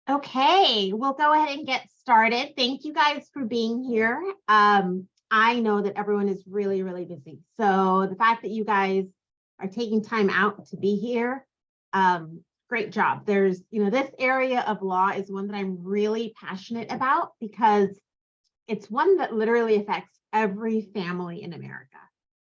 Okay, we'll go ahead and get started. Thank you guys for being here. I know that everyone is really, really busy. So the fact that you guys are taking time out to be here, great job. This area of law is one that I'm really passionate about because it's one that literally affects every family in America.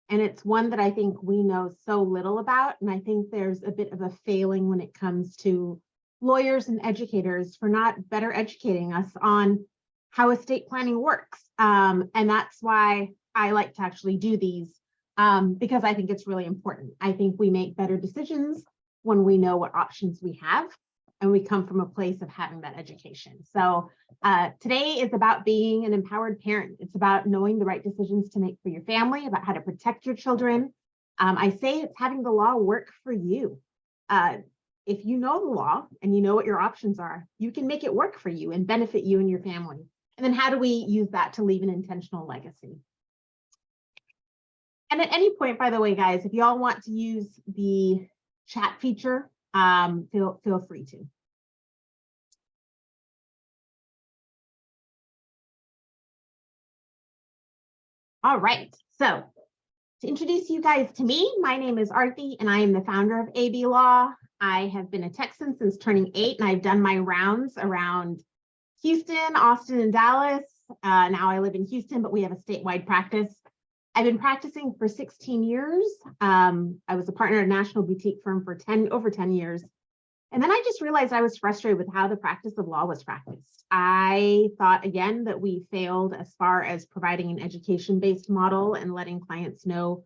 And it's one that I think we know so little about. And I think there's a bit of a failing when it comes to lawyers and educators for not better educating us on how estate planning works. And that's why I like to actually do these because I think it's really important. I think we make better decisions when we know what options we have and we come from a place of having that education. So today is about being an empowered parent. It's about knowing the right decisions to make for your family, about how to protect your children. I say it's having the law work for you. If you know the law and you know what your options are, you can make it work for you and benefit you and your family. And then how do we use that to leave an intentional legacy? And at any point, by the way, guys, if you all want to use the chat feature, feel free to. All right, so to introduce you guys to me, my name is Arthi and I am the founder of AB Law. I have been a Texan since turning 8 and I've done my rounds around Houston, Austin, and Dallas. Now I live in Houston, but we have a statewide practice. I've been practicing for 16 years. I was a partner at a national boutique firm for over 10 years. And then I just realized I was frustrated with how the practice of law was practiced. I thought, again, that we failed as far as providing an education-based model and letting clients know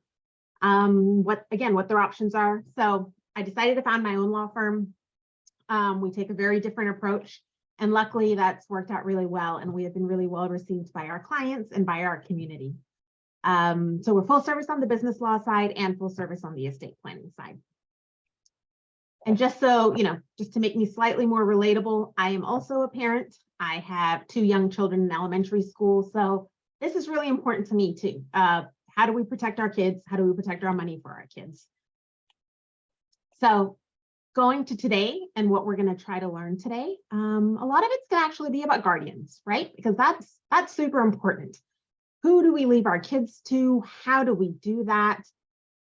what their options are. So I decided to found my own law firm. We take a very different approach. And luckily, that's worked out really well. And we have been really well received by our clients and by our community. So we're full service on the business law side and full service on the estate planning side. And just so, just to make me slightly more relatable, I am also a parent. I have 2 young children in elementary school. So this is really important to me too. How do we protect our kids? How do we protect our money for our kids? So going to today and what we're going to try to learn today, a lot of it's going to actually be about guardians, right? Because that's super important. Who do we leave our kids to? How do we do that?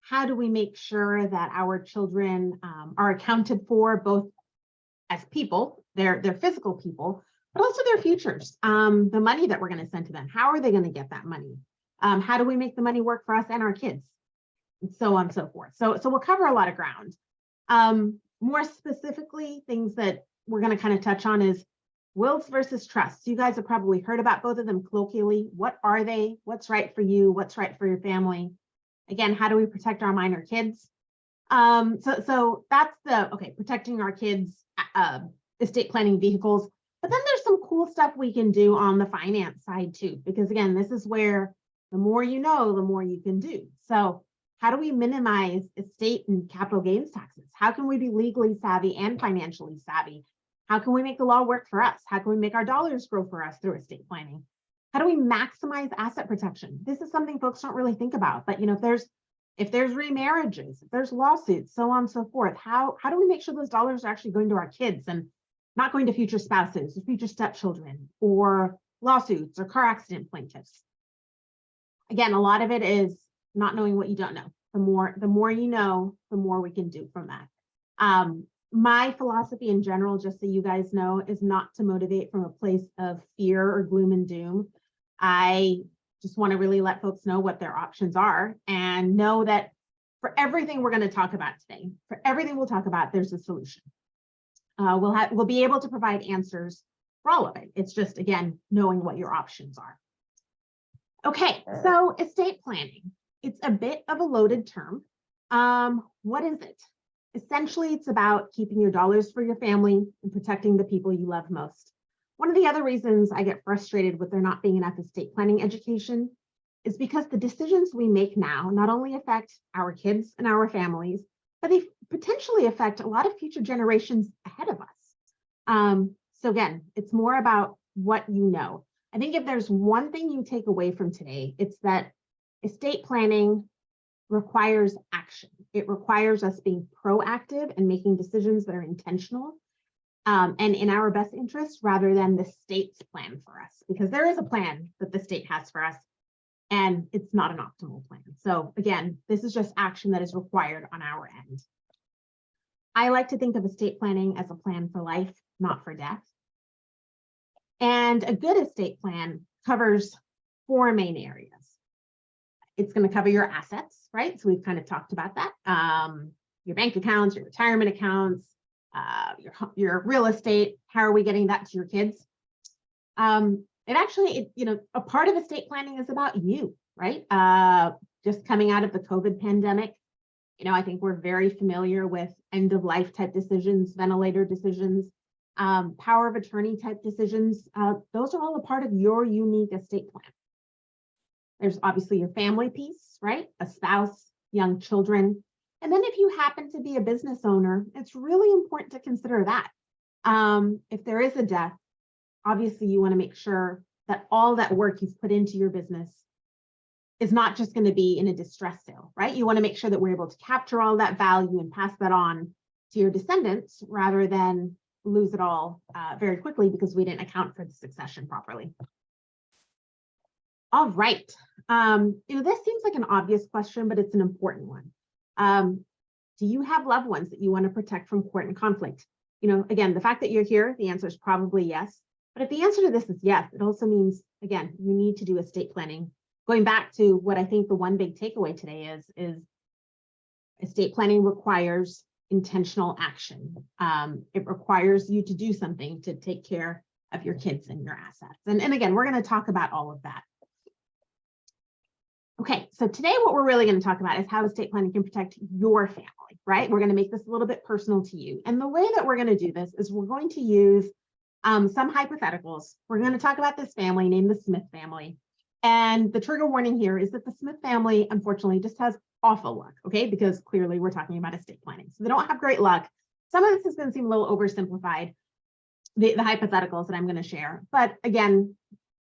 How do we make sure that our children are accounted for both as people, their physical people, but also their futures, the money that we're going to send to them? How are they going to get that money? How do we make the money work for us and our kids? And so on and so forth. So we'll cover a lot of ground. More specifically, things that we're going to kind of touch on is wills versus trusts. You guys have probably heard about both of them colloquially. What are they? What's right for you? What's right for your family? Again, how do we protect our minor kids? So that's protecting our kids, estate planning vehicles. But then there's some cool stuff we can do on the finance side too, because again, this is where the more you know, the more you can do. So how do we minimize estate and capital gains taxes? How can we be legally savvy and financially savvy? How can we make the law work for us? How can we make our dollars grow for us through estate planning? How do we maximize asset protection? This is something folks don't really think about, but if there's remarriages, if there's lawsuits, so on and so forth, how do we make sure those dollars are actually going to our kids and not going to future spouses or future stepchildren or lawsuits or car accident plaintiffs? Again, a lot of it is not knowing what you don't know. The more you know, the more we can do from that. My philosophy in general, just so you guys know, is not to motivate from a place of fear or gloom and doom. I just want to really let folks know what their options are and know that for everything we're going to talk about today, for everything we'll talk about, there's a solution. We'll be able to provide answers for all of it. It's just, again, knowing what your options are. Okay, so estate planning. It's a bit of a loaded term. What is it? Essentially, it's about keeping your dollars for your family and protecting the people you love most. One of the other reasons I get frustrated with there not being enough estate planning education is because the decisions we make now not only affect our kids and our families, but they potentially affect a lot of future generations ahead of us. So again, it's more about what you know. I think if there's one thing you take away from today, it's that estate planning requires action. It requires us being proactive and making decisions that are intentional. and in our best interest rather than the state's plan for us, because there is a plan that the state has for us and it's not an optimal plan. So again, this is just action that is required on our end. I like to think of estate planning as a plan for life, not for death. And a good estate plan covers 4 main areas. It's going to cover your assets, right? So we've kind of talked about that. Your bank accounts, your retirement accounts, your real estate. How are we getting that to your kids? A part of estate planning is about you, right? Just coming out of the COVID pandemic, I think we're very familiar with end of life type decisions, ventilator decisions, power of attorney type decisions. Those are all a part of your unique estate plan. There's obviously your family piece, right? A spouse, young children. And then if you happen to be a business owner, it's really important to consider that. If there is a death, obviously you want to make sure that all that work you've put into your business is not just going to be in a distress sale, right? You want to make sure that we're able to capture all that value and pass that on to your descendants rather than lose it all very quickly because we didn't account for the succession properly. All right. This seems like an obvious question, but it's an important one. Do you have loved ones that you want to protect from court and conflict? Again, the fact that you're here, the answer is probably yes. But if the answer to this is yes, it also means, again, you need to do estate planning. Going back to what I think the one big takeaway today is estate planning requires intentional action. It requires you to do something to take care of your kids and your assets. And again, we're going to talk about all of that. Okay, so today what we're really going to talk about is how estate planning can protect your family, right? We're going to make this a little bit personal to you. And the way that we're going to do this is we're going to use some hypotheticals. We're going to talk about this family named the Smith family. And the trigger warning here is that the Smith family, unfortunately, just has awful luck, okay? Because clearly we're talking about estate planning. So they don't have great luck. Some of this is going to seem a little oversimplified, the hypotheticals that I'm going to share. But again,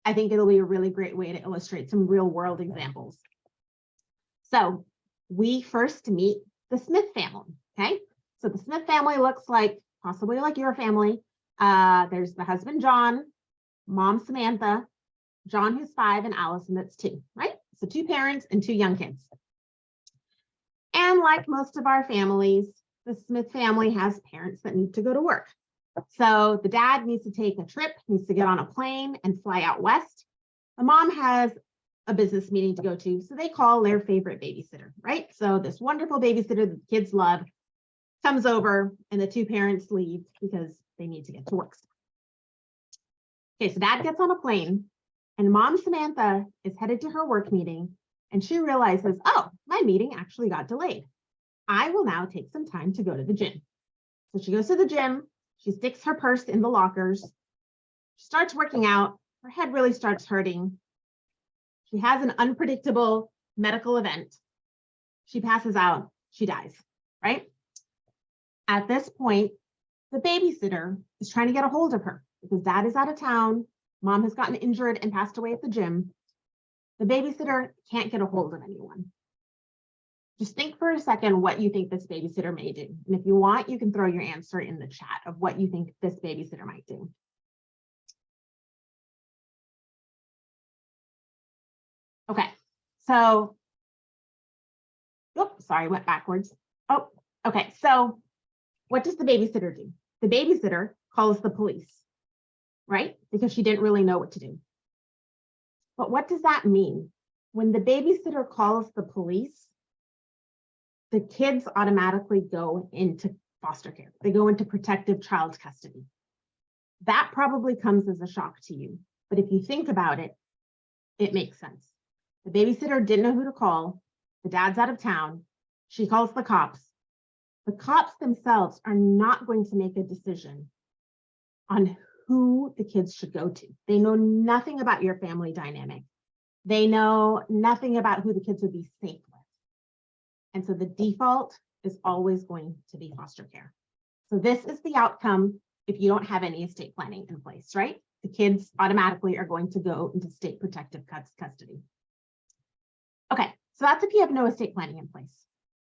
I think it'll be a really great way to illustrate some real world examples. So we first meet the Smith family, okay? So the Smith family looks like possibly like your family. There's the husband, John, mom, Samantha, John, who's 5, and Allison, that's 2, right? So 2 parents and 2 young kids. And like most of our families, the Smith family has parents that need to go to work. So the dad needs to take a trip, needs to get on a plane and fly out west. The mom has a business meeting to go to, so they call their favorite babysitter, right? So this wonderful babysitter that the kids love comes over and the 2 parents leave because they need to get to work. Okay, so dad gets on a plane and mom Samantha is headed to her work meeting and she realizes, oh, my meeting actually got delayed. I will now take some time to go to the gym. So she goes to the gym. She sticks her purse in the lockers. She starts working out. Her head really starts hurting. She has an unpredictable medical event. She passes out. She dies, right? At this point, the babysitter is trying to get a hold of her because dad is out of town. Mom has gotten injured and passed away at the gym. The babysitter can't get a hold of anyone. Just think for a second what you think this babysitter may do. And if you want, you can throw your answer in the chat of what you think this babysitter might do. Okay, so, sorry, went backwards. Oh, okay, so what does the babysitter do? The babysitter calls the police, right? Because she didn't really know what to do. But what does that mean? When the babysitter calls the police, the kids automatically go into foster care. They go into protective child custody. That probably comes as a shock to you. But if you think about it, it makes sense. The babysitter didn't know who to call. The dad's out of town. She calls the cops. The cops themselves are not going to make a decision on who the kids should go to. They know nothing about your family dynamic. They know nothing about who the kids would be safe with. And so the default is always going to be foster care. So this is the outcome if you don't have any estate planning in place, right? The kids automatically are going to go into state protective custody. Okay, so that's if you have no estate planning in place.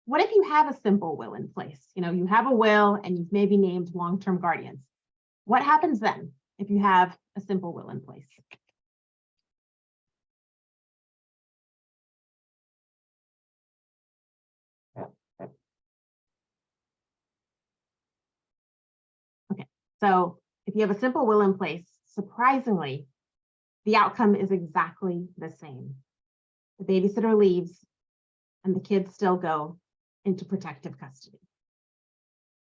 What if you have a simple will in place? You have a will and you've maybe named long-term guardians. What happens then if you have a simple will in place? Okay, so if you have a simple will in place, surprisingly, the outcome is exactly the same. The babysitter leaves and the kids still go into protective custody.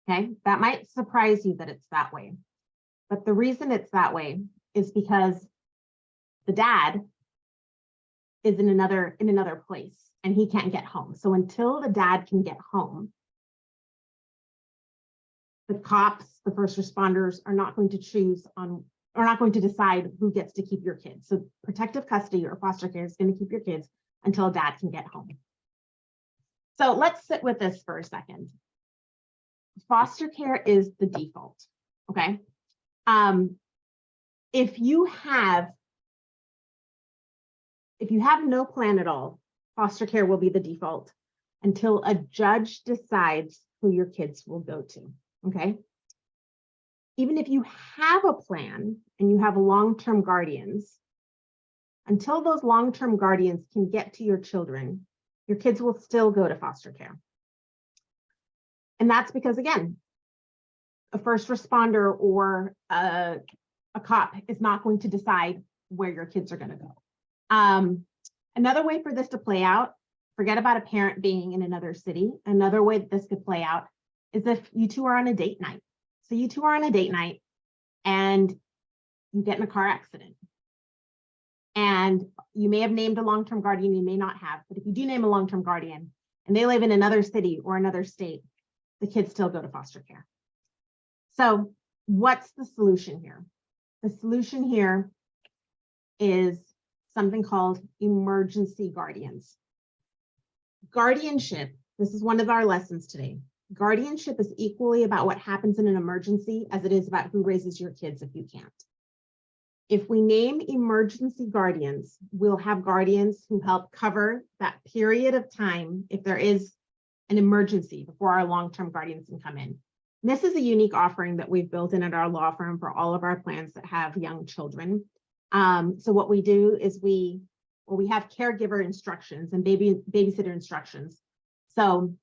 Okay, that might surprise you that it's that way. But the reason it's that way is because the dad is in another place and he can't get home. So until the dad can get home, the cops, the first responders are not going to decide who gets to keep your kids. So protective custody or foster care is going to keep your kids until dad can get home. So let's sit with this for a second. Foster care is the default, okay? If you have no plan at all, foster care will be the default until a judge decides who your kids will go to, okay? Even if you have a plan and you have long-term guardians, until those long-term guardians can get to your children, your kids will still go to foster care. And that's because, again, a first responder or a cop is not going to decide where your kids are going to go. Another way for this to play out, forget about a parent being in another city. Another way that this could play out is if you two are on a date night. So you two are on a date night and you get in a car accident. And you may have named a long-term guardian, you may not have, but if you do name a long-term guardian and they live in another city or another state, the kids still go to foster care. So what's the solution here? The solution here is something called emergency guardians. Guardianship, this is one of our lessons today. Guardianship is equally about what happens in an emergency as it is about who raises your kids if you can't. If we name emergency guardians, we'll have guardians who help cover that period of time if there is an emergency before our long-term guardians can come in. And this is a unique offering that we've built in at our law firm for all of our plans that have young children. So what we do is we have caregiver instructions and babysitter instructions. So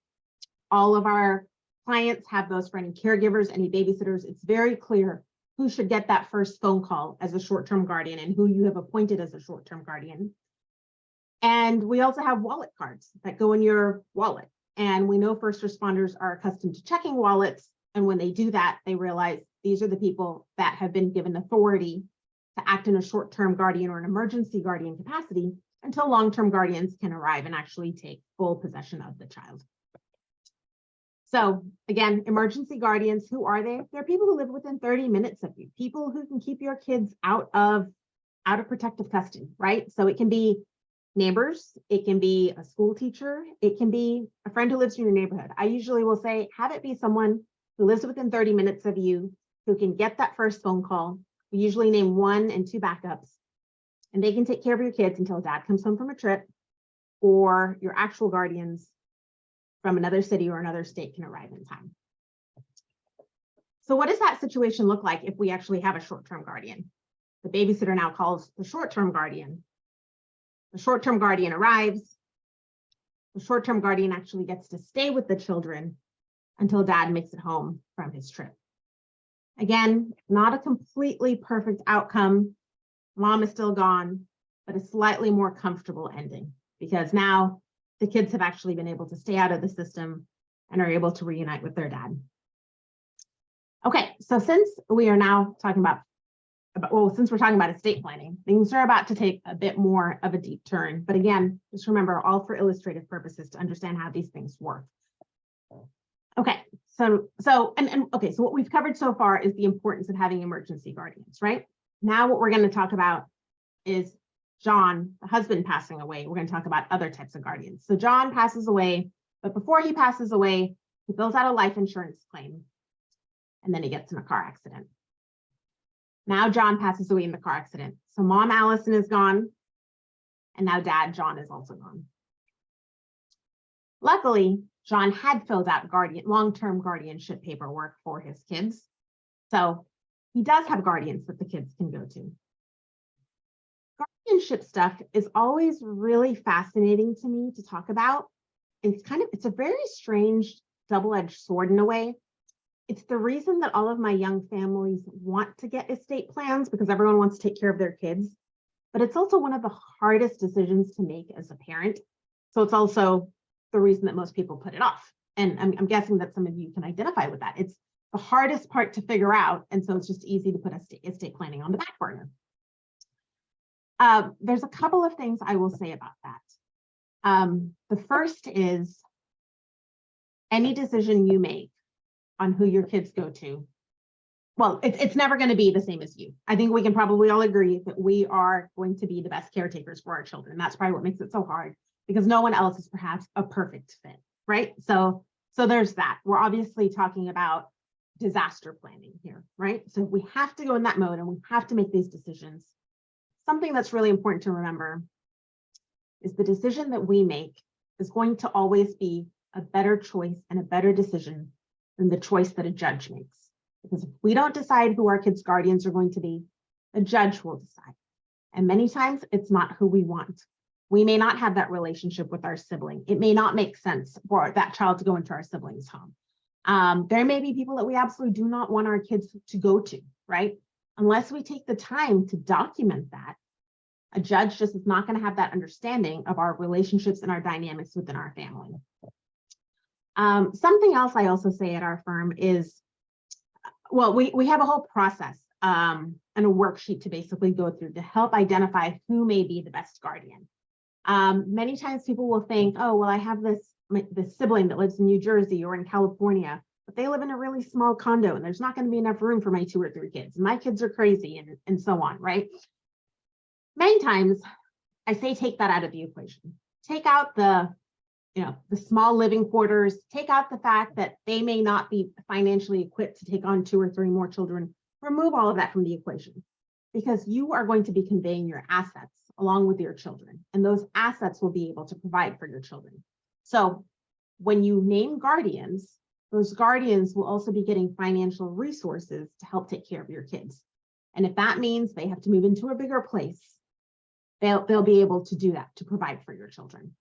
all of our clients have those for any caregivers, any babysitters. It's very clear who should get that first phone call as a short-term guardian and who you have appointed as a short-term guardian. And we also have wallet cards that go in your wallet. And we know first responders are accustomed to checking wallets. And when they do that, they realize these are the people that have been given authority to act in a short-term guardian or an emergency guardian capacity until long-term guardians can arrive and actually take full possession of the child. So again, emergency guardians, who are they? They're people who live within 30 minutes of you, people who can keep your kids out of protective custody, right? So it can be neighbors, it can be a school teacher, it can be a friend who lives in your neighborhood. I usually will say, have it be someone who lives within 30 minutes of you, who can get that first phone call. We usually name 1 and 2 backups, and they can take care of your kids until dad comes home from a trip, or your actual guardians from another city or another state can arrive in time. So what does that situation look like if we actually have a short-term guardian? The babysitter now calls the short-term guardian. The short-term guardian arrives. The short-term guardian actually gets to stay with the children until dad makes it home from his trip. Again, not a completely perfect outcome. Mom is still gone, but a slightly more comfortable ending because now the kids have actually been able to stay out of the system and are able to reunite with their dad. Okay, so since we are now talking since we're talking about estate planning, things are about to take a bit more of a deep turn. But again, just remember, all for illustrative purposes to understand how these things work. Okay, so what we've covered so far is the importance of having emergency guardians, right? Now what we're going to talk about is John, the husband, passing away. We're going to talk about other types of guardians. So John passes away, but before he passes away, he fills out a life insurance claim, and then he gets in a car accident. Now John passes away in the car accident. So mom, Allison, is gone, and now dad, John, is also gone. Luckily, John had filled out long-term guardianship paperwork for his kids. So he does have guardians that the kids can go to. Guardianship stuff is always really fascinating to me to talk about. It's a very strange double-edged sword in a way. It's the reason that all of my young families want to get estate plans, because everyone wants to take care of their kids. But it's also one of the hardest decisions to make as a parent. So it's also the reason that most people put it off. And I'm guessing that some of you can identify with that. It's the hardest part to figure out. And so it's just easy to put estate planning on the back burner. There's a couple of things I will say about that. The first is any decision you make on who your kids go to, well, it's never going to be the same as you. I think we can probably all agree that we are going to be the best caretakers for our children. That's probably what makes it so hard, because no one else is perhaps a perfect fit, right? So there's that. We're obviously talking about disaster planning here, right? So we have to go in that mode and we have to make these decisions. Something that's really important to remember is the decision that we make is going to always be a better choice and a better decision than the choice that a judge makes. Because if we don't decide who our kids' guardians are going to be, a judge will decide. And many times it's not who we want. We may not have that relationship with our sibling. It may not make sense for that child to go into our sibling's home. There may be people that we absolutely do not want our kids to go to, right? Unless we take the time to document that, a judge just is not going to have that understanding of our relationships and our dynamics within our family. Something else I also say at our firm is, well, we have a whole process and a worksheet to basically go through to help identify who may be the best guardian. Many times people will think, oh, well, I have this sibling that lives in New Jersey or in California, but they live in a really small condo and there's not going to be enough room for my 2 or 3 kids. My kids are crazy and so on, right? Many times I say, take that out of the equation. Take out the small living quarters, take out the fact that they may not be financially equipped to take on 2 or 3 more children. Remove all of that from the equation, because you are going to be conveying your assets along with your children, and those assets will be able to provide for your children. So when you name guardians, those guardians will also be getting financial resources to help take care of your kids. And if that means they have to move into a bigger place, they'll be able to do that to provide for your children.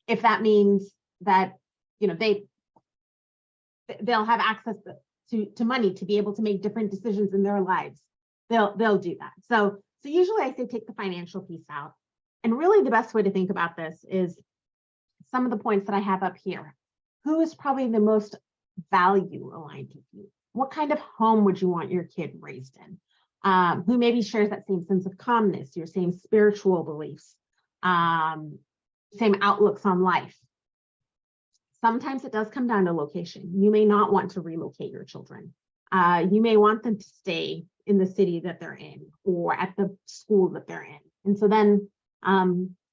If that means that they'll have access to money to be able to make different decisions in their lives, they'll do that. So usually I say take the financial piece out. And really the best way to think about this is some of the points that I have up here. Who is probably the most value aligned with you? What kind of home would you want your kid raised in? Who maybe shares that same sense of calmness, your same spiritual beliefs, same outlooks on life. Sometimes it does come down to location. You may not want to relocate your children. You may want them to stay in the city that they're in or at the school that they're in. And so then,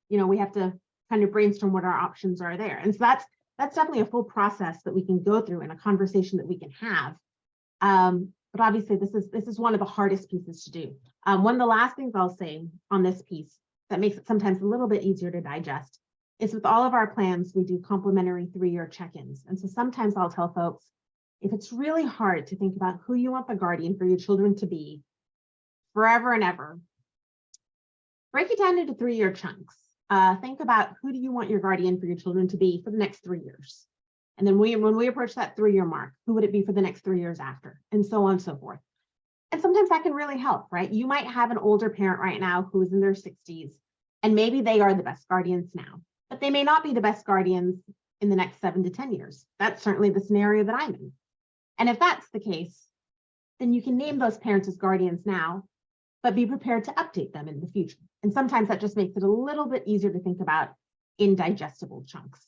we have to kind of brainstorm what our options are there. And so that's definitely a full process that we can go through and a conversation that we can have. But obviously this is one of the hardest pieces to do. One of the last things I'll say on this piece that makes it sometimes a little bit easier to digest is with all of our plans, we do complimentary 3-year check-ins. And so sometimes I'll tell folks, if it's really hard to think about who you want the guardian for your children to be forever and ever, break it down into 3-year chunks. Think about who do you want your guardian for your children to be for the next 3 years. And then when we approach that 3-year mark, who would it be for the next 3 years after, and so on and so forth. And sometimes that can really help, right? You might have an older parent right now who is in their 60s, and maybe they are the best guardians now, but they may not be the best guardians in the next 7 to 10 years. That's certainly the scenario that I'm in. And if that's the case, then you can name those parents as guardians now, but be prepared to update them in the future. And sometimes that just makes it a little bit easier to think about in digestible chunks.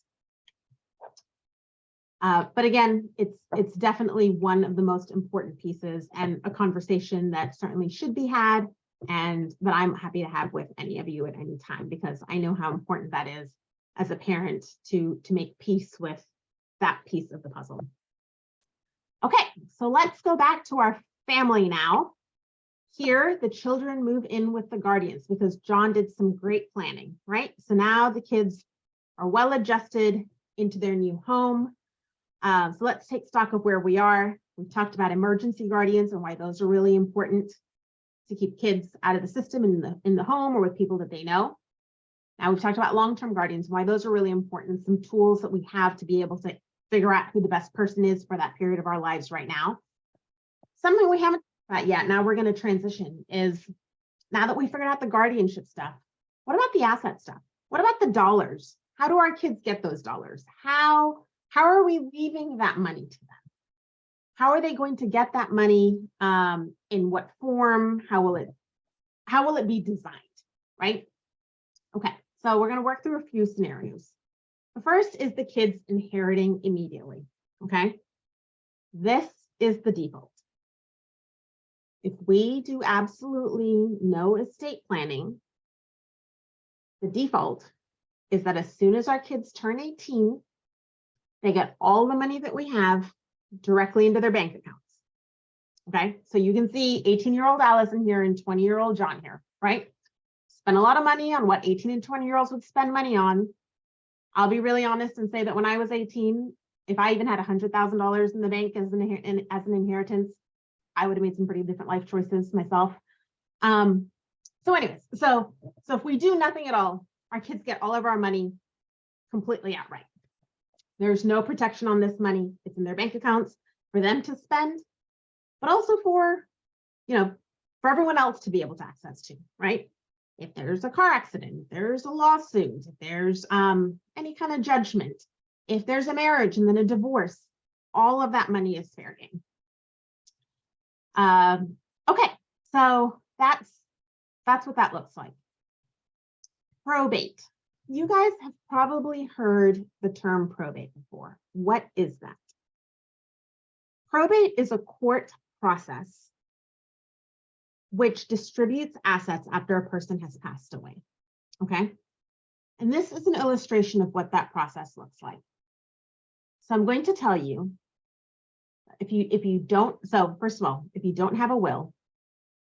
But again, it's definitely one of the most important pieces and a conversation that certainly should be had and that I'm happy to have with any of you at any time, because I know how important that is as a parent to make peace with that piece of the puzzle. Okay, so let's go back to our family now. Here, the children move in with the guardians because John did some great planning, right? So now the kids are well adjusted into their new home. So let's take stock of where we are. We've talked about emergency guardians and why those are really important to keep kids out of the system in the home or with people that they know. Now we've talked about long-term guardians, why those are really important, some tools that we have to be able to figure out who the best person is for that period of our lives right now. Something we haven't talked about yet, now we're going to transition, is now that we figured out the guardianship stuff, what about the asset stuff? What about the dollars? How do our kids get those dollars? How are we leaving that money to them? How are they going to get that money? In what form? How will it be designed, right? Okay, so we're going to work through a few scenarios. The first is the kids inheriting immediately, okay? This is the default. If we do absolutely no estate planning, the default is that as soon as our kids turn 18, they get all the money that we have directly into their bank accounts. Okay, so you can see 18-year-old Allison here and 20-year-old John here, right? Spend a lot of money on what 18 and 20-year-olds would spend money on. I'll be really honest and say that when I was 18, if I even had $100,000 in the bank as an inheritance, I would have made some pretty different life choices myself. So anyways, so if we do nothing at all, our kids get all of our money completely outright. There's no protection on this money. It's in their bank accounts for them to spend, but also for, for everyone else to be able to access to, right? If there's a car accident, if there's a lawsuit, if there's any kind of judgment, if there's a marriage and then a divorce, all of that money is fair game. Okay, so that's what that looks like. Probate. You guys have probably heard the term probate before. What is that? Probate is a court process which distributes assets after a person has passed away, okay? And this is an illustration of what that process looks like. So I'm going to tell you, if you don't, so first of all, if you don't have a will,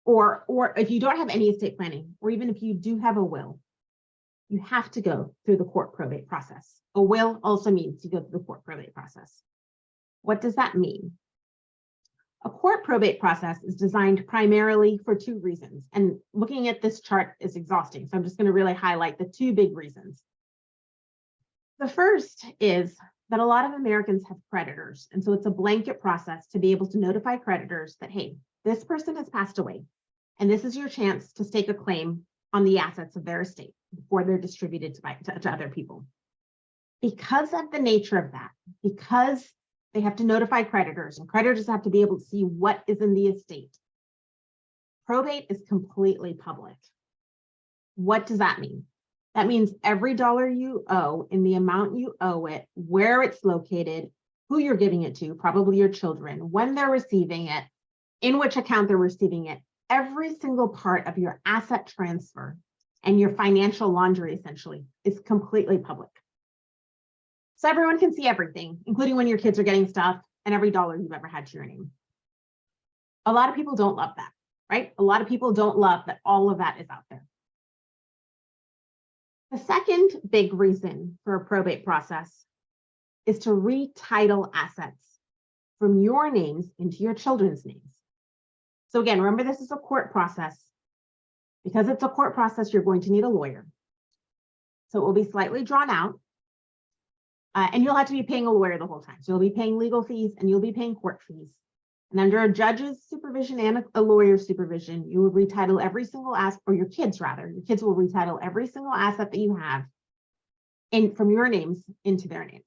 or if you don't have any estate planning, or even if you do have a will, you have to go through the court probate process. A will also means you go through the court probate process. What does that mean? A court probate process is designed primarily for two reasons, and looking at this chart is exhausting, so I'm just going to really highlight the two big reasons. The first is that a lot of Americans have creditors, and so it's a blanket process to be able to notify creditors that, hey, this person has passed away, and this is your chance to stake a claim on the assets of their estate before they're distributed to other people. Because of the nature of that, because they have to notify creditors and creditors have to be able to see what is in the estate, probate is completely public. What does that mean? That means every dollar you owe in the amount you owe it, where it's located, who you're giving it to, probably your children, when they're receiving it, in which account they're receiving it, every single part of your asset transfer and your financial laundry essentially is completely public. So everyone can see everything, including when your kids are getting stuff and every dollar you've ever had to your name. A lot of people don't love that, right? A lot of people don't love that all of that is out there. The second big reason for a probate process is to retitle assets from your names into your children's names. So again, remember, this is a court process. Because it's a court process, you're going to need a lawyer. So it will be slightly drawn out. And you'll have to be paying a lawyer the whole time. So you'll be paying legal fees and you'll be paying court fees. And under a judge's supervision and a lawyer's supervision, you will retitle every single asset, or your kids rather, your kids will retitle every single asset that you have from your names into their names,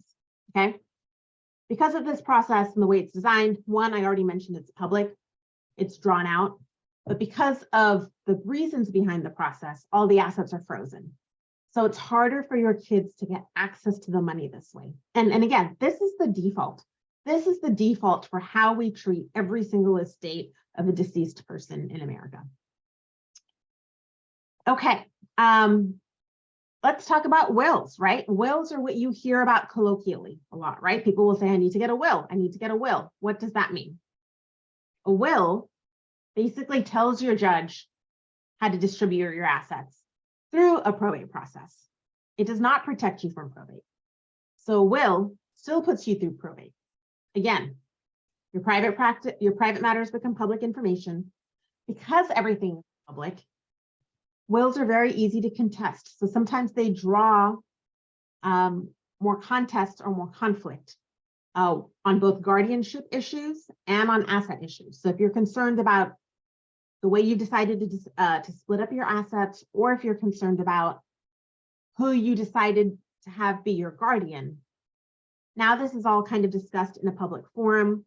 okay? Because of this process and the way it's designed, one, I already mentioned it's public, it's drawn out, but because of the reasons behind the process, all the assets are frozen. So it's harder for your kids to get access to the money this way. And again, this is the default. This is the default for how we treat every single estate of a deceased person in America. Okay, let's talk about wills, right? Wills are what you hear about colloquially a lot, right? People will say, I need to get a will. I need to get a will. What does that mean? A will basically tells your judge how to distribute your assets through a probate process. It does not protect you from probate. So a will still puts you through probate. Again, Your private matters become public information. Because everything is public, wills are very easy to contest. So sometimes they draw more contest or more conflict on both guardianship issues and on asset issues. So if you're concerned about the way you decided to split up your assets, or if you're concerned about who you decided to have be your guardian, now this is all kind of discussed in a public forum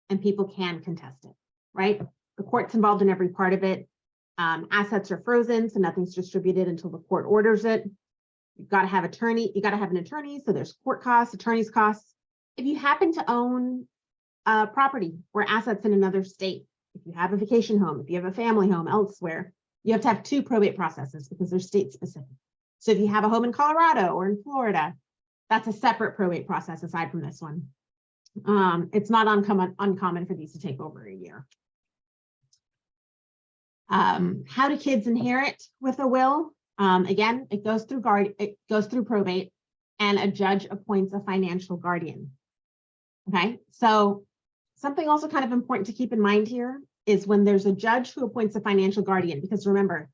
and people can contest it, right? The court's involved in every part of it. Assets are frozen, so nothing's distributed until the court orders it. You've got to have an attorney, so there's court costs, attorney's costs. If you happen to own property or assets in another state, if you have a vacation home, if you have a family home elsewhere, you have to have 2 probate processes because they're state specific. So if you have a home in Colorado or in Florida, that's a separate probate process aside from this one. It's not uncommon for these to take over a year. How do kids inherit with a will? Again, it goes through probate, and a judge appoints a financial guardian. Okay, so something also kind of important to keep in mind here is when there's a judge who appoints a financial guardian, because remember,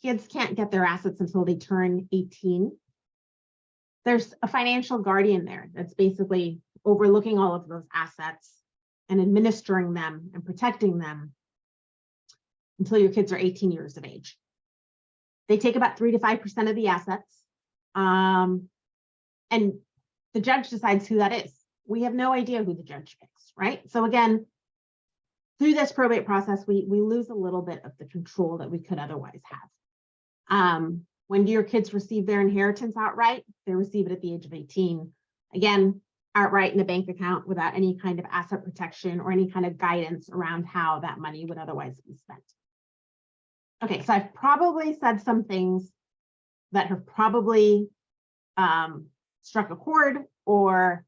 kids can't get their assets until they turn 18. There's a financial guardian there that's basically overlooking all of those assets and administering them and protecting them until your kids are 18 years of age. They take about 3 to 5% of the assets, and the judge decides who that is. We have no idea who the judge picks, right? So again, through this probate process, we lose a little bit of the control that we could otherwise have. When do your kids receive their inheritance outright? They receive it at the age of 18. Again, outright in a bank account without any kind of asset protection or any kind of guidance around how that money would otherwise be spent. Okay, so I've probably said some things that have probably struck a chord or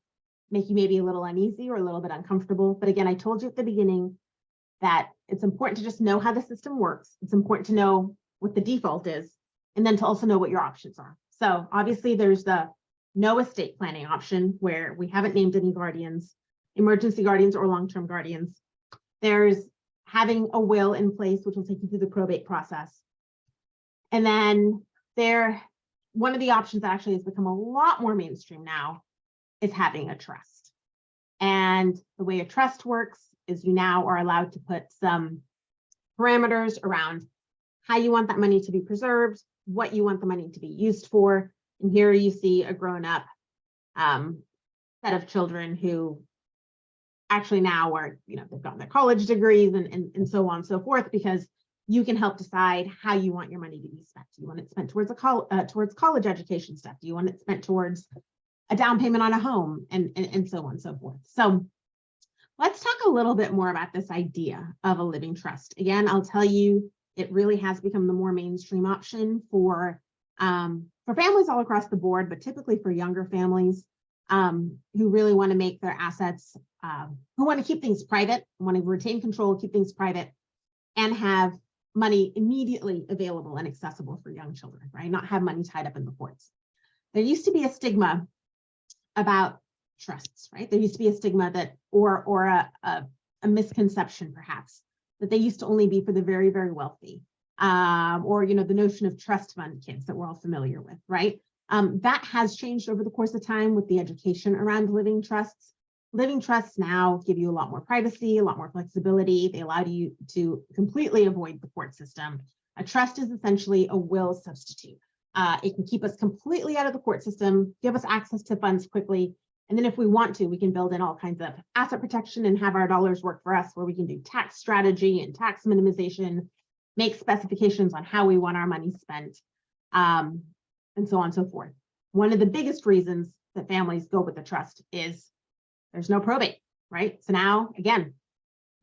make you maybe a little uneasy or a little bit uncomfortable. But again, I told you at the beginning that it's important to just know how the system works. It's important to know what the default is, and then to also know what your options are. So obviously there's the no estate planning option where we haven't named any guardians, emergency guardians or long-term guardians. There's having a will in place, which will take you through the probate process. And then one of the options that actually has become a lot more mainstream now is having a trust. And the way a trust works is you now are allowed to put some parameters around how you want that money to be preserved, what you want the money to be used for. And here you see a grown-up set of children who actually now are, they've gotten their college degrees and so on and so forth, because you can help decide how you want your money to be spent. Do you want it spent towards towards college education stuff? Do you want it spent towards a down payment on a home and so on and so forth? So let's talk a little bit more about this idea of a living trust. Again, I'll tell you, it really has become the more mainstream option for families all across the board, but typically for younger families who really want to make their assets, who want to keep things private, want to retain control, keep things private, and have money immediately available and accessible for young children, right? Not have money tied up in the courts. There used to be a stigma about trusts, right? There used to be a stigma that, or a misconception perhaps, that they used to only be for the very, very wealthy, or the notion of trust fund kids that we're all familiar with, right? That has changed over the course of time with the education around living trusts. Living trusts now give you a lot more privacy, a lot more flexibility. They allow you to completely avoid the court system. A trust is essentially a will substitute. It can keep us completely out of the court system, give us access to funds quickly. And then if we want to, we can build in all kinds of asset protection and have our dollars work for us, where we can do tax strategy and tax minimization, make specifications on how we want our money spent, and so on and so forth. One of the biggest reasons that families go with the trust is there's no probate, right? So now, again,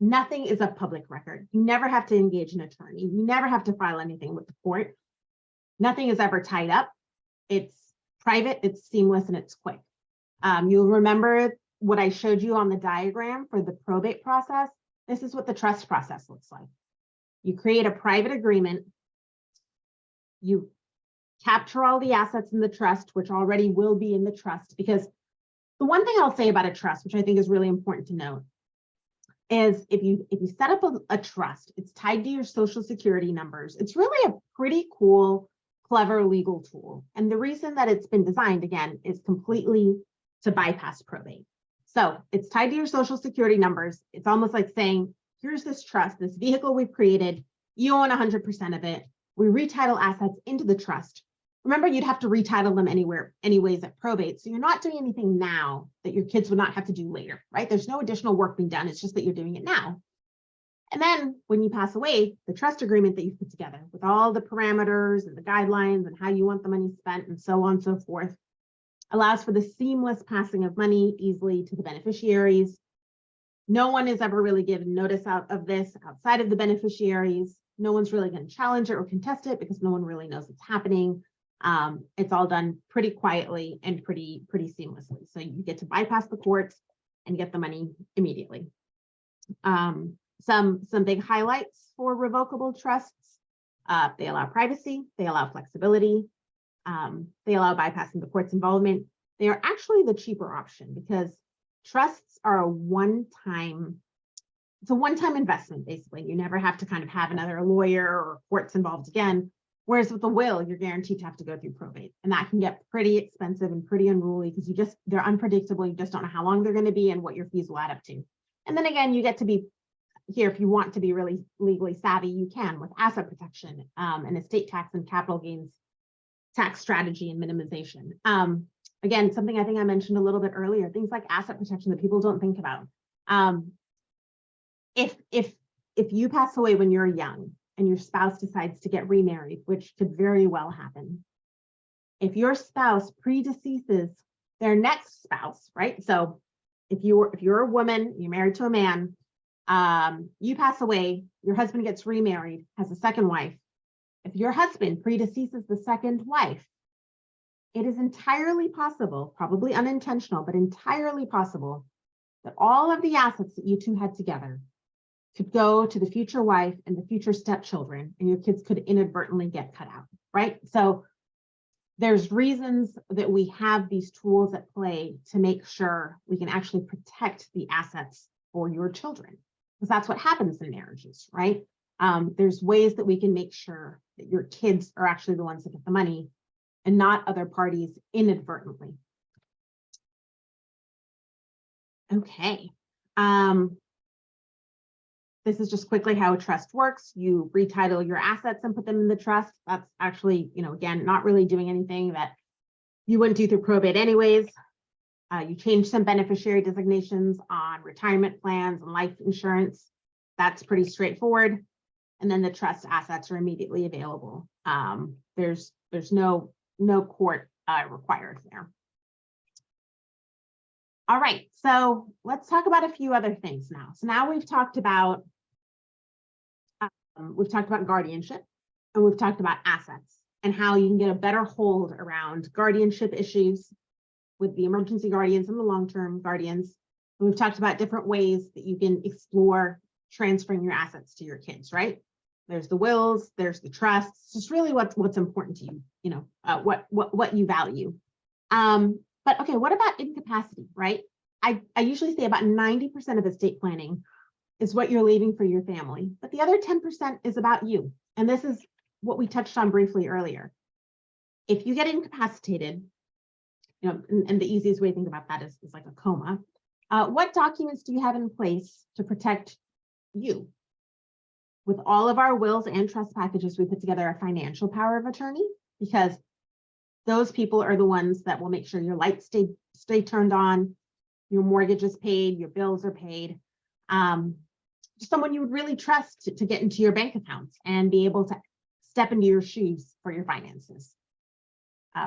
nothing is a public record. You never have to engage an attorney. You never have to file anything with the court. Nothing is ever tied up. It's private, it's seamless, and it's quick. You'll remember what I showed you on the diagram for the probate process. This is what the trust process looks like. You create a private agreement. You capture all the assets in the trust, which already will be in the trust, because the one thing I'll say about a trust, which I think is really important to note, is if you set up a trust, it's tied to your social security numbers. It's really a pretty cool, clever legal tool. And the reason that it's been designed, again, is completely to bypass probate. So it's tied to your social security numbers. It's almost like saying, here's this trust, this vehicle we've created. You own 100% of it. We retitle assets into the trust. Remember, you'd have to retitle them anyways at probate. So you're not doing anything now that your kids would not have to do later, right? There's no additional work being done. It's just that you're doing it now. And then when you pass away, the trust agreement that you've put together with all the parameters and the guidelines and how you want the money spent and so on and so forth allows for the seamless passing of money easily to the beneficiaries. No one is ever really given notice out of this outside of the beneficiaries. No one's really going to challenge it or contest it because no one really knows what's happening. It's all done pretty quietly and pretty seamlessly. So you get to bypass the courts and get the money immediately. Some big highlights for revocable trusts. They allow privacy, they allow flexibility, they allow bypassing the court's involvement. They are actually the cheaper option because trusts are a one-time investment, basically. You never have to kind of have another lawyer or courts involved again. Whereas with a will, you're guaranteed to have to go through probate. And that can get pretty expensive and pretty unruly because they're unpredictable. You just don't know how long they're going to be and what your fees will add up to. And then again, you get to be here if you want to be really legally savvy, you can with asset protection and estate tax and capital gains tax strategy and minimization. Again, something I think I mentioned a little bit earlier, things like asset protection that people don't think about. If you pass away when you're young and your spouse decides to get remarried, which could very well happen, if your spouse predeceases their next spouse, right? So if you're a woman, you're married to a man, you pass away, your husband gets remarried, has a second wife. If your husband predeceases the second wife, it is entirely possible, probably unintentional, but entirely possible that all of the assets that you two had together could go to the future wife and the future stepchildren, and your kids could inadvertently get cut out, right? So there's reasons that we have these tools at play to make sure we can actually protect the assets for your children, because that's what happens in marriages, right? There's ways that we can make sure that your kids are actually the ones that get the money and not other parties inadvertently. Okay. This is just quickly how a trust works. You retitle your assets and put them in the trust. That's actually, again, not really doing anything that you wouldn't do through probate anyways. You change some beneficiary designations on retirement plans and life insurance. That's pretty straightforward. And then the trust assets are immediately available. There's no court required there. All right, so let's talk about a few other things now. So now we've talked about guardianship, and we've talked about assets and how you can get a better hold around guardianship issues with the emergency guardians and the long-term guardians. And we've talked about different ways that you can explore transferring your assets to your kids, right? There's the wills, there's the trusts, just really what's important to you, what you value. But okay, what about incapacity, right? I usually say about 90% of estate planning is what you're leaving for your family, but the other 10% is about you. And this is what we touched on briefly earlier. If you get incapacitated, and the easiest way to think about that is like a coma. What documents do you have in place to protect you? With all of our wills and trust packages, we put together a financial power of attorney, because those people are the ones that will make sure your lights stay turned on, your mortgage is paid, your bills are paid. Just someone you would really trust to get into your bank accounts and be able to step into your shoes for your finances.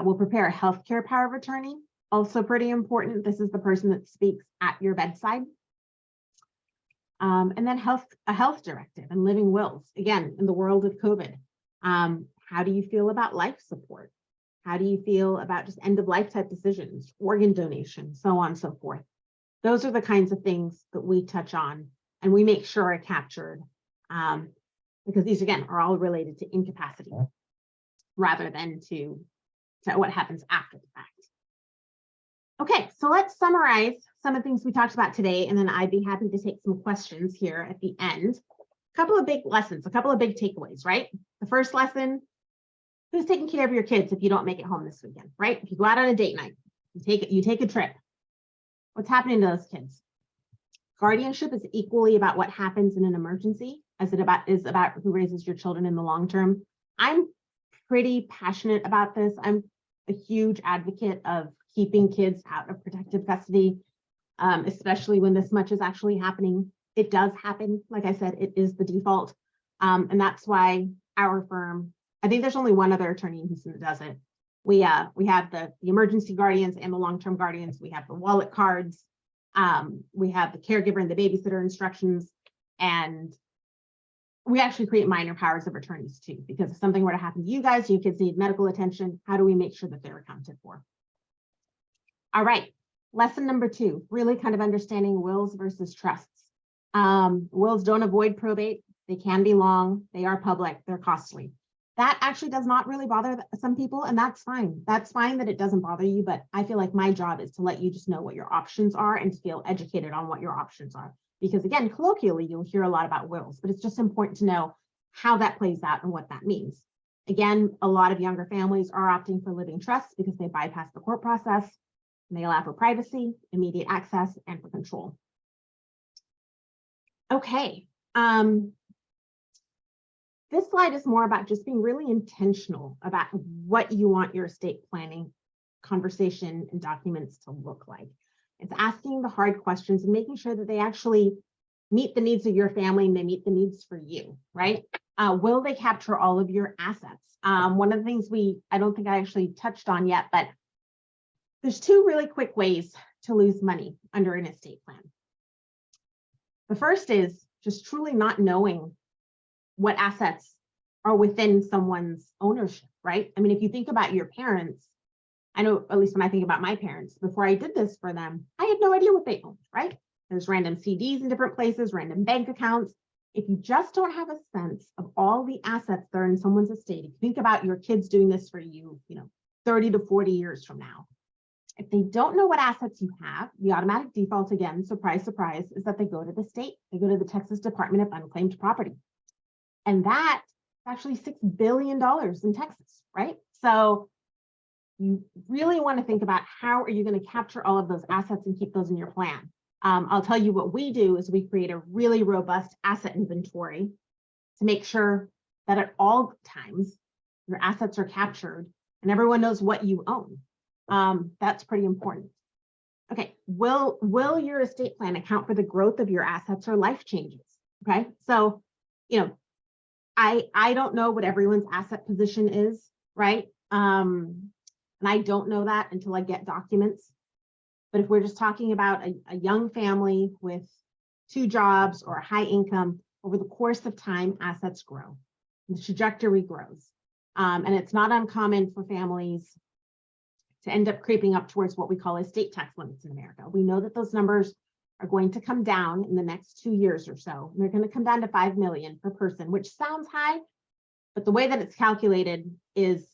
We'll prepare a healthcare power of attorney, also pretty important. This is the person that speaks at your bedside. And then a health directive and living wills. Again, in the world of COVID, how do you feel about life support? How do you feel about just end of life type decisions, organ donation, so on and so forth? Those are the kinds of things that we touch on and we make sure are captured, because these, again, are all related to incapacity rather than to what happens after the fact. Okay, so let's summarize some of the things we talked about today, and then I'd be happy to take some questions here at the end. A couple of big lessons, a couple of big takeaways, right? The first lesson, who's taking care of your kids if you don't make it home this weekend, right? If you go out on a date night, you take a trip, what's happening to those kids? Guardianship is equally about what happens in an emergency as it is about who raises your children in the long term. I'm pretty passionate about this. I'm a huge advocate of keeping kids out of protective custody, especially when this much is actually happening. It does happen. Like I said, it is the default. And that's why our firm, I think there's only one other attorney in Houston that does it. We have the emergency guardians and the long-term guardians. We have the wallet cards. We have the caregiver and the babysitter instructions. And we actually create minor powers of attorneys too, because if something were to happen to you guys, your kids need medical attention, how do we make sure that they're accounted for? All right, lesson number 2, really kind of understanding wills versus trusts. Wills don't avoid probate. They can be long, they are public, they're costly. That actually does not really bother some people, and that's fine. That's fine that it doesn't bother you, but I feel like my job is to let you just know what your options are and to feel educated on what your options are. Because again, colloquially, you'll hear a lot about wills, but it's just important to know how that plays out and what that means. Again, a lot of younger families are opting for living trusts because they bypass the court process and they allow for privacy, immediate access, and for control. Okay. This slide is more about just being really intentional about what you want your estate planning conversation and documents to look like. It's asking the hard questions and making sure that they actually meet the needs of your family and they meet the needs for you, right? Will they capture all of your assets? One of the things I don't think I actually touched on yet, but there's 2 really quick ways to lose money under an estate plan. The first is just truly not knowing what assets are within someone's ownership, right? I mean, if you think about your parents, I know, at least when I think about my parents, before I did this for them, I had no idea what they owned, right? There's random CDs in different places, random bank accounts. If you just don't have a sense of all the assets that are in someone's estate, if you think about your kids doing this for you, 30 to 40 years from now, if they don't know what assets you have, the automatic default, again, surprise, surprise, is that they go to the state, they go to the Texas Department of Unclaimed Property. And that's actually $6 billion in Texas, right? So you really want to think about how are you going to capture all of those assets and keep those in your plan. I'll tell you what we do is we create a really robust asset inventory to make sure that at all times your assets are captured and everyone knows what you own. That's pretty important. Okay, will your estate plan account for the growth of your assets or life changes? Okay, so I don't know what everyone's asset position is, right? And I don't know that until I get documents. But if we're just talking about a young family with 2 jobs or a high income, over the course of time, assets grow. The trajectory grows. And it's not uncommon for families to end up creeping up towards what we call estate tax limits in America. We know that those numbers are going to come down in the next 2 years or so. And they're going to come down to 5 million per person, which sounds high, but the way that it's calculated is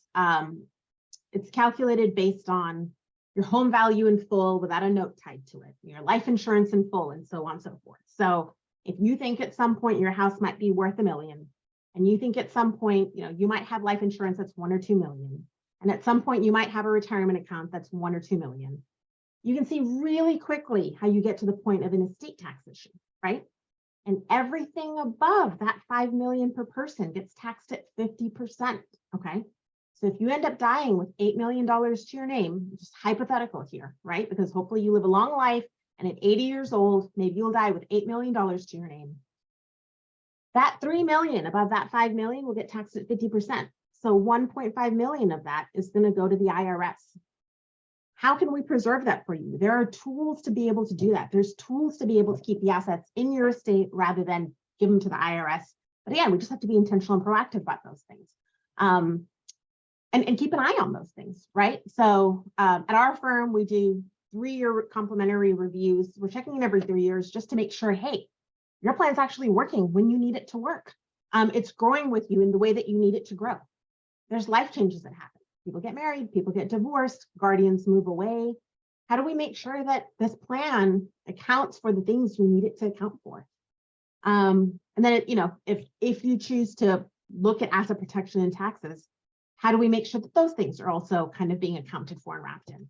it's calculated based on your home value in full without a note tied to it, your life insurance in full, and so on and so forth. So if you think at some point your house might be worth $1 million, and you think at some point, you might have life insurance that's 1 or 2 million, and at some point you might have a retirement account that's 1 or 2 million, you can see really quickly how you get to the point of an estate tax issue, right? And everything above that 5 million per person gets taxed at 50%, okay? So if you end up dying with $8 million to your name, just hypothetical here, right? Because hopefully you live a long life and at 80 years old, maybe you'll die with $8 million to your name. That 3 million above that 5 million will get taxed at 50%. So 1.5 million of that is going to go to the IRS. How can we preserve that for you? There are tools to be able to do that. There's tools to be able to keep the assets in your estate rather than give them to the IRS. But again, we just have to be intentional and proactive about those things. And keep an eye on those things, right? So at our firm, we do 3-year complimentary reviews. We're checking in every 3 years just to make sure, hey, your plan's actually working when you need it to work. It's growing with you in the way that you need it to grow. There's life changes that happen. People get married, people get divorced, guardians move away. how do we make sure that this plan accounts for the things you need it to account for? And then, if you choose to look at asset protection and taxes, how do we make sure that those things are also kind of being accounted for and wrapped in?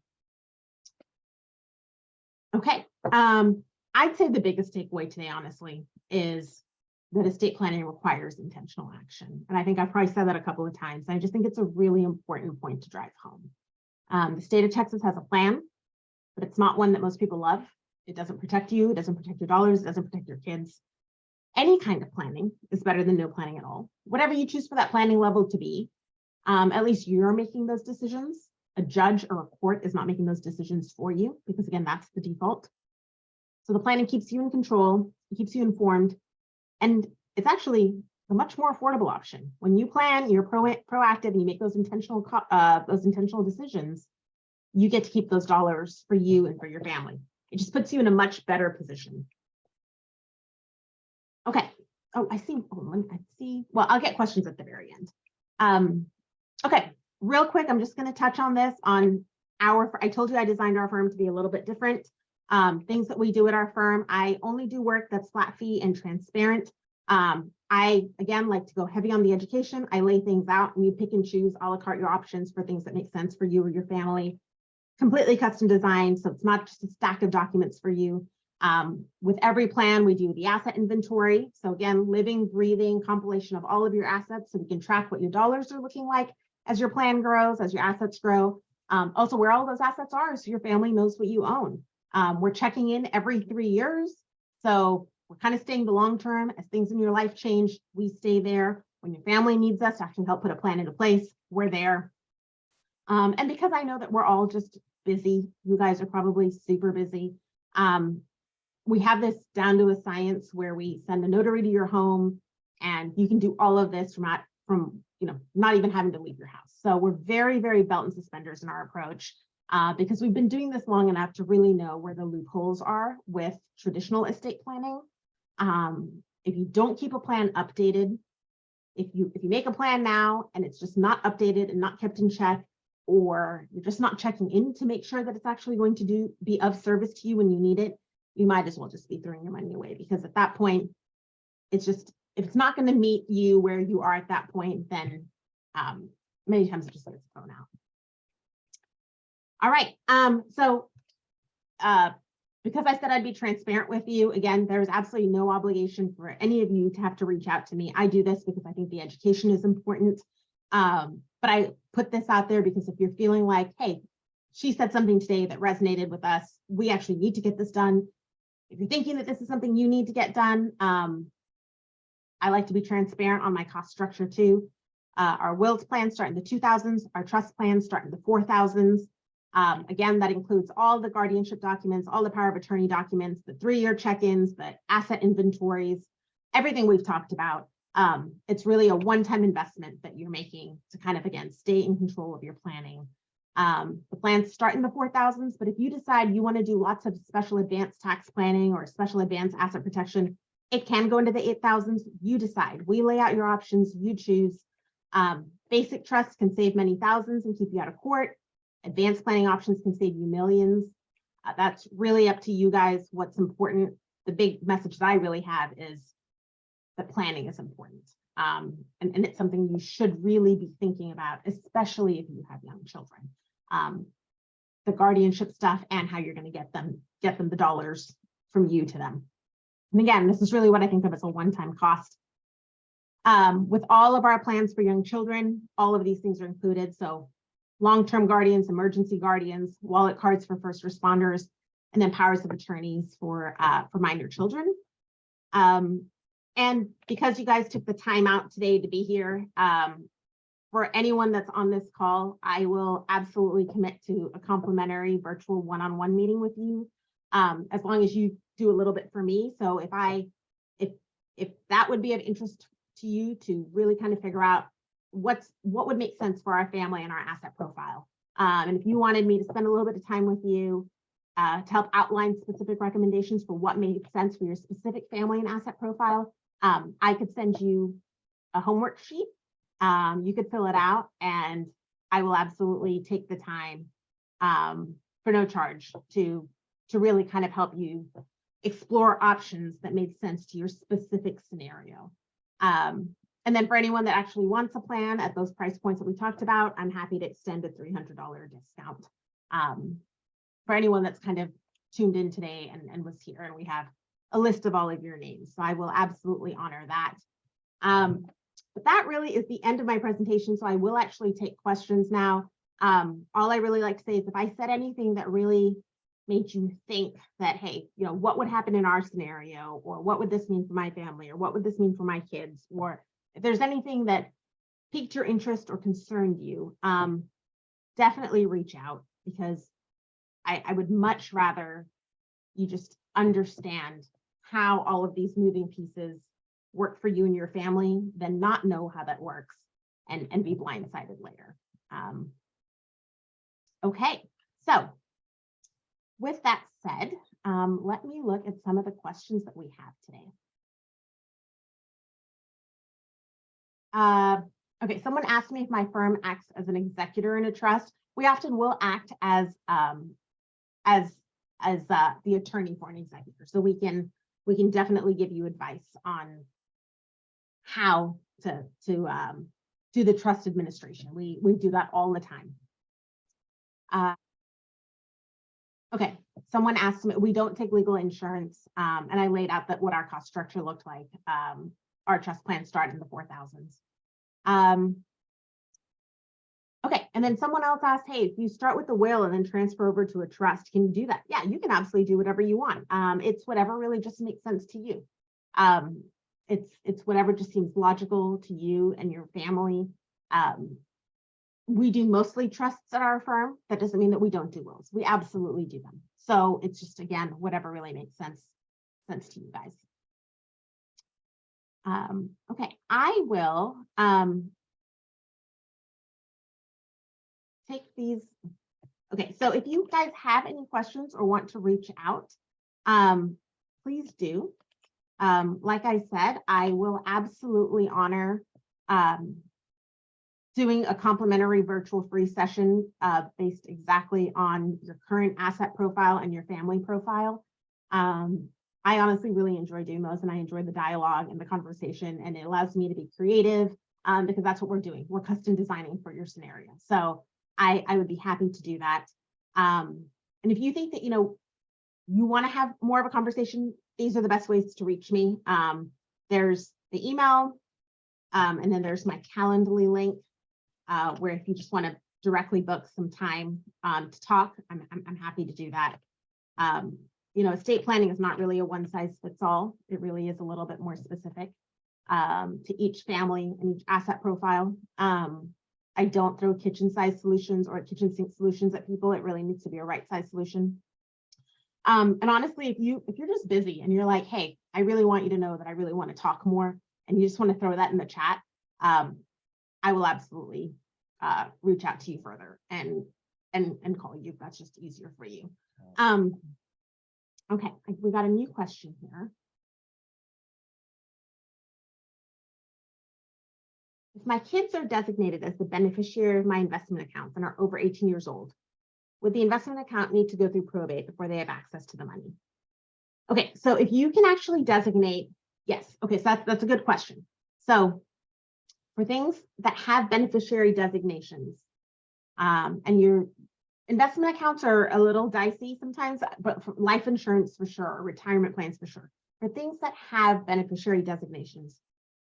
Okay, I'd say the biggest takeaway today, honestly, is that estate planning requires intentional action. And I think I've probably said that a couple of times. I just think it's a really important point to drive home. The state of Texas has a plan, but it's not one that most people love. It doesn't protect you, it doesn't protect your dollars, it doesn't protect your kids. Any kind of planning is better than no planning at all. Whatever you choose for that planning level to be, at least you're making those decisions. A judge or a court is not making those decisions for you, because again, that's the default. So the planning keeps you in control, it keeps you informed, and it's actually a much more affordable option. When you plan, you're proactive, and you make those intentional decisions, you get to keep those dollars for you and for your family. It just puts you in a much better position. Okay. Oh, I see. Well, I'll get questions at the very end. Okay, real quick, I'm just going to touch on this on I told you I designed our firm to be a little bit different. Things that we do at our firm, I only do work that's flat fee and transparent. I, again, like to go heavy on the education. I lay things out and you pick and choose a la carte your options for things that make sense for you or your family. Completely custom designed, so it's not just a stack of documents for you. With every plan, we do the asset inventory. So again, living, breathing compilation of all of your assets so we can track what your dollars are looking like as your plan grows, as your assets grow. Also where all those assets are, so your family knows what you own. We're checking in every 3 years. So we're kind of staying the long term. As things in your life change, we stay there. When your family needs us to actually help put a plan into place, we're there. And because I know that we're all just busy, you guys are probably super busy. We have this down to a science where we send a notary to your home and you can do all of this from not even having to leave your house. So we're very, very belt and suspenders in our approach because we've been doing this long enough to really know where the loopholes are with traditional estate planning. If you don't keep a plan updated, if you make a plan now and it's just not updated and not kept in check, or you're just not checking in to make sure that it's actually going to be of service to you when you need it, you might as well just be throwing your money away, because at that point, it's just, if it's not going to meet you where you are at that point, then many times it just gets thrown out. All right. Because I said I'd be transparent with you, again, there's absolutely no obligation for any of you to have to reach out to me. I do this because I think the education is important. But I put this out there because if you're feeling like, hey, she said something today that resonated with us, we actually need to get this done. If you're thinking that this is something you need to get done, I like to be transparent on my cost structure too. Our wills plans start in the 2000s, our trust plans start in the 4000s. Again, that includes all the guardianship documents, all the power of attorney documents, the 3-year check-ins, the asset inventories, everything we've talked about. It's really a one-time investment that you're making to kind of, again, stay in control of your planning. The plans start in the 4000s, but if you decide you want to do lots of special advanced tax planning or special advanced asset protection, it can go into the 8000s. You decide. We lay out your options, you choose. Basic trusts can save many thousands and keep you out of court. Advanced planning options can save you millions. That's really up to you guys what's important. The big message that I really have is that planning is important. And it's something you should really be thinking about, especially if you have young children. The guardianship stuff and how you're going to get them the dollars from you to them. And again, this is really what I think of as a one-time cost. With all of our plans for young children, all of these things are included. So long-term guardians, emergency guardians, wallet cards for first responders, and then powers of attorneys for minor children. And because you guys took the time out today to be here, for anyone that's on this call, I will absolutely commit to a complimentary virtual one-on-one meeting with you, as long as you do a little bit for me. So if that would be of interest to you to really kind of figure out what would make sense for our family and our asset profile. And if you wanted me to spend a little bit of time with you to help outline specific recommendations for what made sense for your specific family and asset profile, I could send you a homework sheet. You could fill it out and I will absolutely take the time no charge to really kind of help you explore options that made sense to your specific scenario. And then for anyone that actually wants a plan at those price points that we talked about, I'm happy to extend a $300 discount. For anyone that's kind of tuned in today and was here, and we have a list of all of your names. So I will absolutely honor that. But that really is the end of my presentation. So I will actually take questions now. All I really like to say is if I said anything that really made you think that, hey, you know, what would happen in our scenario, or what would this mean for my family, or what would this mean for my kids, or if there's anything that piqued your interest or concerned you, definitely reach out, because I would much rather you just understand how all of these moving pieces work for you and your family than not know how that works and be blindsided later. Okay, so with that said, let me look at some of the questions that we have today. Okay, someone asked me if my firm acts as an executor in a trust. We often will act as the attorney for an executor, so we can definitely give you advice on how to do the trust administration. We do that all the time. Okay, someone asked me, we don't take legal insurance, and I laid out what our cost structure looked like. Our trust plans start in the 4,000s. Okay, and then someone else asked, hey, if you start with the will and then transfer over to a trust, can you do that? Yeah, you can absolutely do whatever you want. It's whatever really just makes sense to you. It's whatever just seems logical to you and your family. We do mostly trusts at our firm. That doesn't mean that we don't do wills. We absolutely do them. So it's just, again, whatever really makes sense to you guys. Okay, I will take these. Okay, so if you guys have any questions or want to reach out, please do. Like I said, I will absolutely honor doing a complimentary virtual free session based exactly on your current asset profile and your family profile. I honestly really enjoy doing those, and I enjoy the dialogue and the conversation, and it allows me to be creative because that's what we're doing. We're custom designing for your scenario. So I would be happy to do that. And if you think that, you want to have more of a conversation, these are the best ways to reach me. There's the email, and then there's my Calendly link, where if you just want to directly book some time to talk, I'm happy to do that. Estate planning is not really a one size fits all. It really is a little bit more specific to each family and each asset profile. I don't throw kitchen size solutions or kitchen sink solutions at people. It really needs to be a right size solution. And honestly, if you're just busy and you're like, hey, I really want you to know that I really want to talk more, and you just want to throw that in the chat, I will absolutely reach out to you further and call you. That's just easier for you. Okay, we got a new question here. If my kids are designated as the beneficiary of my investment accounts and are over 18 years old, would the investment account need to go through probate before they have access to the money? Okay, so if you can actually designate, yes. Okay, so that's a good question. So for things that have beneficiary designations, and your investment accounts are a little dicey sometimes, but for life insurance for sure, or retirement plans for sure. For things that have beneficiary designations,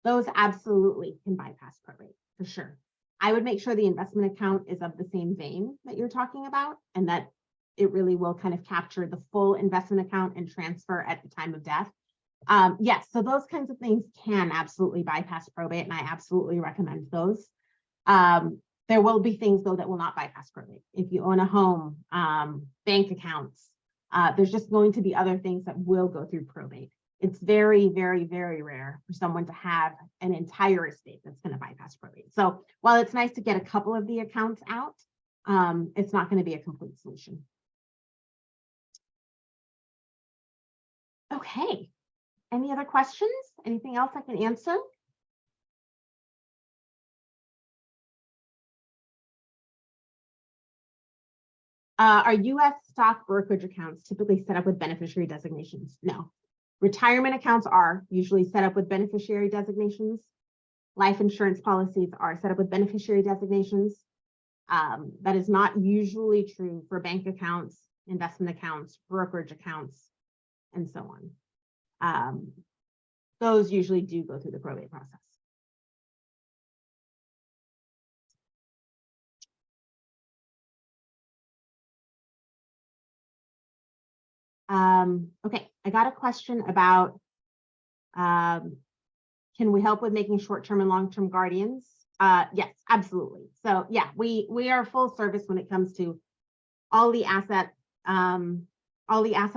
those absolutely can bypass probate for sure. I would make sure the investment account is of the same vein that you're talking about, and that it really will kind of capture the full investment account and transfer at the time of death. Yes, so those kinds of things can absolutely bypass probate, and I absolutely recommend those. There will be things though that will not bypass probate. If you own a home, bank accounts, there's just going to be other things that will go through probate. It's very, very, very rare for someone to have an entire estate that's going to bypass probate. So while it's nice to get a couple of the accounts out, it's not going to be a complete solution. Okay. Any other questions? Anything else I can answer? Are U.S. stock brokerage accounts typically set up with beneficiary designations? No. Retirement accounts are usually set up with beneficiary designations. Life insurance policies are set up with beneficiary designations. That is not usually true for bank accounts, investment accounts, brokerage accounts, and so on. Those usually do go through the probate process. Okay, I got a question about, can we help with making short-term and long-term guardians? Yes, absolutely. So yeah, we are full service when it comes to all the asset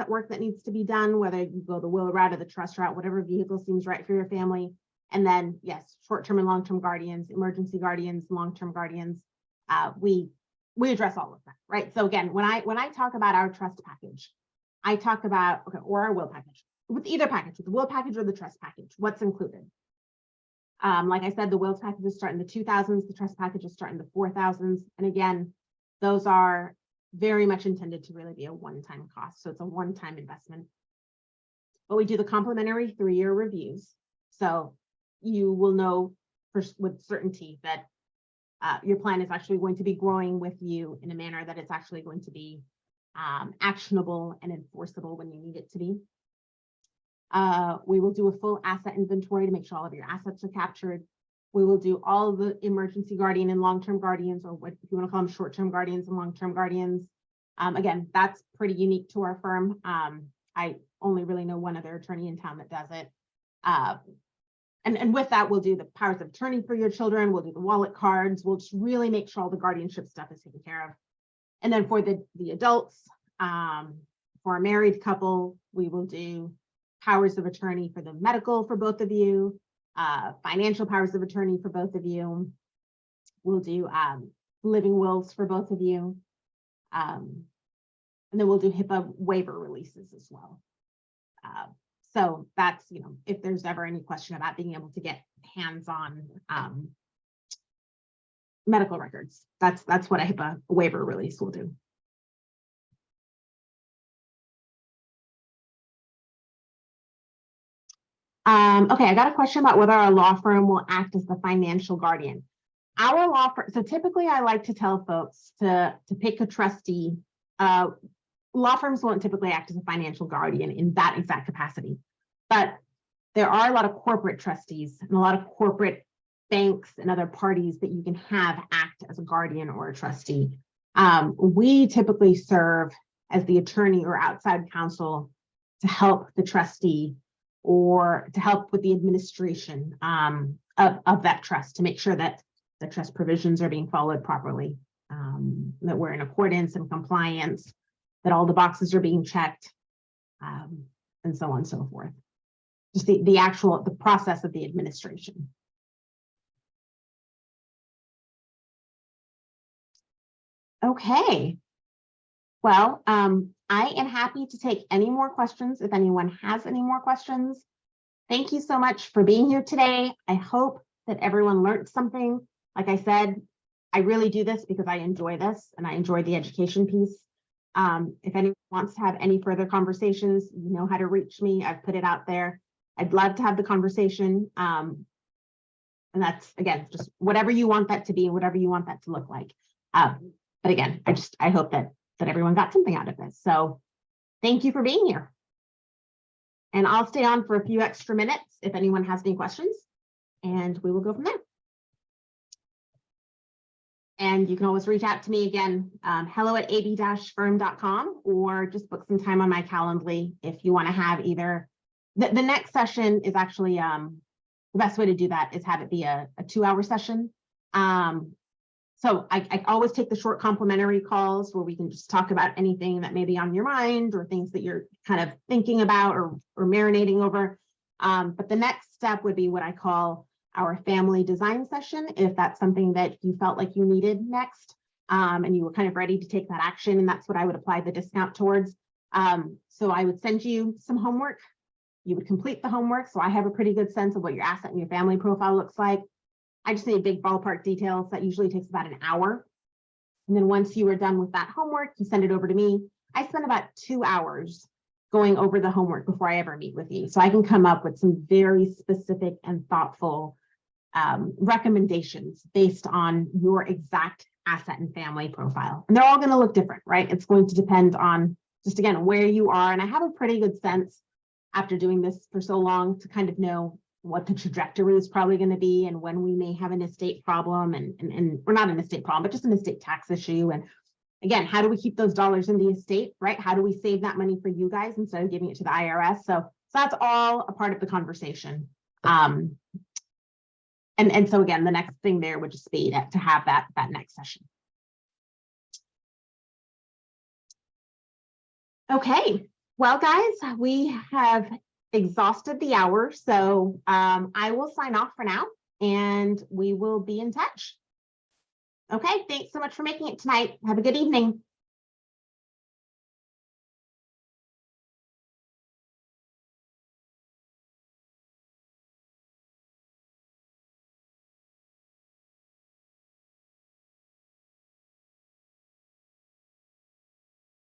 work that needs to be done, whether you go the will route or the trust route, whatever vehicle seems right for your family. And then yes, short-term and long-term guardians, emergency guardians, long-term guardians. We address all of that, right? So again, when I talk about our trust package, I talk about, okay, or our will package, with either package, with the will package or the trust package, what's included. Like I said, the wills packages start in the 2000s, the trust packages start in the 4000s. And again, those are very much intended to really be a one-time cost. So it's a one-time investment. But we do the complimentary 3-year reviews. So you will know with certainty that your plan is actually going to be growing with you in a manner that it's actually going to be actionable and enforceable when you need it to be. We will do a full asset inventory to make sure all of your assets are captured. We will do all of the emergency guardian and long-term guardians, or what if you want to call them short-term guardians and long-term guardians. Again, that's pretty unique to our firm. I only really know one other attorney in town that does it. And with that, we'll do the powers of attorney for your children. We'll do the wallet cards. We'll just really make sure all the guardianship stuff is taken care of. And then for the adults, for a married couple, we will do powers of attorney for the medical for both of you, financial powers of attorney for both of you. We'll do living wills for both of you. And then we'll do HIPAA waiver releases as well. So that's, if there's ever any question about being able to get hands-on medical records, that's what a HIPAA waiver release will do. Okay, I got a question about whether our law firm will act as the financial guardian. Our law firm, so typically I like to tell folks to pick a trustee. Law firms won't typically act as a financial guardian in that exact capacity, but there are a lot of corporate trustees and a lot of corporate banks and other parties that you can have act as a guardian or a trustee. We typically serve as the attorney or outside counsel to help the trustee or to help with the administration of that trust, to make sure that the trust provisions are being followed properly, that we're in accordance and compliance, that all the boxes are being checked, and so on and so forth. Just the process of the administration. Okay. Well, I am happy to take any more questions if anyone has any more questions. Thank you so much for being here today. I hope that everyone learned something. Like I said, I really do this because I enjoy this and I enjoy the education piece. If anyone wants to have any further conversations, you know how to reach me. I've put it out there. I'd love to have the conversation. And that's, again, just whatever you want that to be, whatever you want that to look like. But again, I hope that everyone got something out of this. So thank you for being here. And I'll stay on for a few extra minutes if anyone has any questions, and we will go from there. And you can always reach out to me again, hello@ab-firm.com, or just book some time on my Calendly if you want to have either. The next session is actually, the best way to do that is have it be a 2-hour session. So I always take the short complimentary calls where we can just talk about anything that may be on your mind or things that you're kind of thinking about or marinating over. But the next step would be what I call our family design session, if that's something that you felt like you needed next, and you were kind of ready to take that action, and that's what I would apply the discount towards. So I would send you some homework. You would complete the homework, so I have a pretty good sense of what your asset and your family profile looks like. I just need big ballpark details. That usually takes about an hour. And then once you are done with that homework, you send it over to me. I spend about 2 hours going over the homework before I ever meet with you. So I can come up with some very specific and thoughtful recommendations based on your exact asset and family profile. And they're all going to look different, right? It's going to depend on just, again, where you are. And I have a pretty good sense after doing this for so long to kind of know what the trajectory is probably going to be and when we may have an estate problem and we're not an estate problem, but just an estate tax issue. And again, how do we keep those dollars in the estate, right? How do we save that money for you guys instead of giving it to the IRS? So that's all a part of the conversation. And so again, the next thing there would just be to have that next session. Okay, well, guys, we have exhausted the hour. So I will sign off for now and we will be in touch. Okay, thanks so much for making it tonight. Have a good evening.